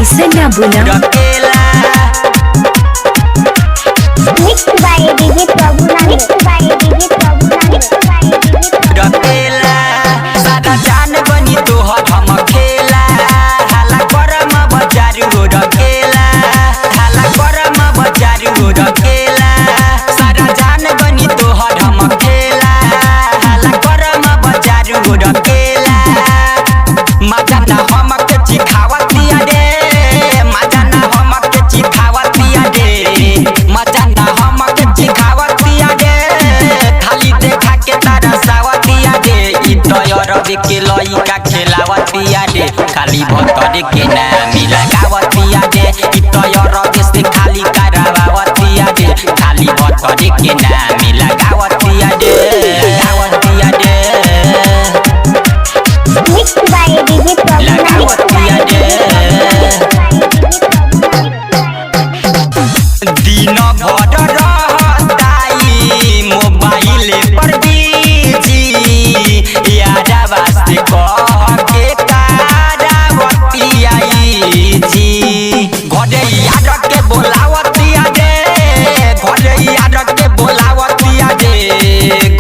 ऐसे ना बोला सादा जान बनी तोहर हम खेला हाला करम बजारू हो रखेला हाला करम बजारू हो रखेला सादा जान बनी तोहर हम खेला हाला करम बजारू हो रखेला मजा ना हमके चिखावतिया रे मजा ना हमके चिखावतिया रे मजा ना हमके चिखावतिया रे खाली देखा के तारा सावतिया रे ई रवि के लइका खेलावतिया रे खाली भतरे के नाम लगावतिया रे ई रवि से खाली करावतिया रे खाली भतरे के नाम लगावतिया रे लगावतिया रे लगावतिया रे दिन भर रहताई मोबाइल पर बिजी यारा वास्ते कह के करावतिया जी घरे यार के बोलावतिया रे घरे यार के बोलावतिया रे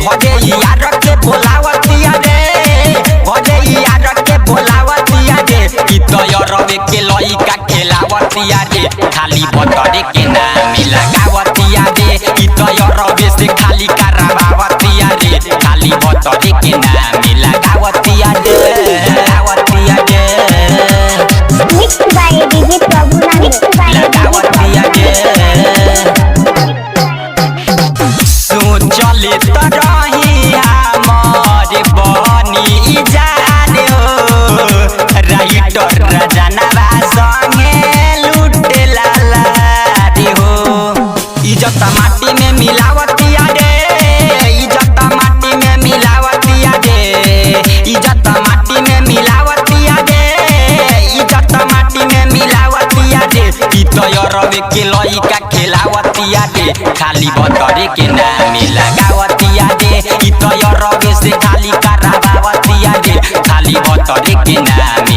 घरे यार के बोलावतिया रे घरे यार के बोलावतिया रे ई रवि के लइका खेलावतिया रे खाली भतरे के नाम लगावतिया रे ई रवि से खाली करावतिया रे खाली भतरे के नाम लगावतिया रे लगावतिया रे लगावतिया रे सोचले त रही हमार बनी जान हो राइटर रजनवा संगे लुटेला रे हो इज्जत माटी में मिलावतिया रे इज्जत माटी में मिलावतिया रे इज्जत माटी में मिलावतिया रे इज्जत माटी में मिलावतिया रे ई रवि के लइका खेलावतिया रे खाली भतरे के नाम लगावतिया रे ई रवि से खाली करावतिया रे खाली भतरे के नाम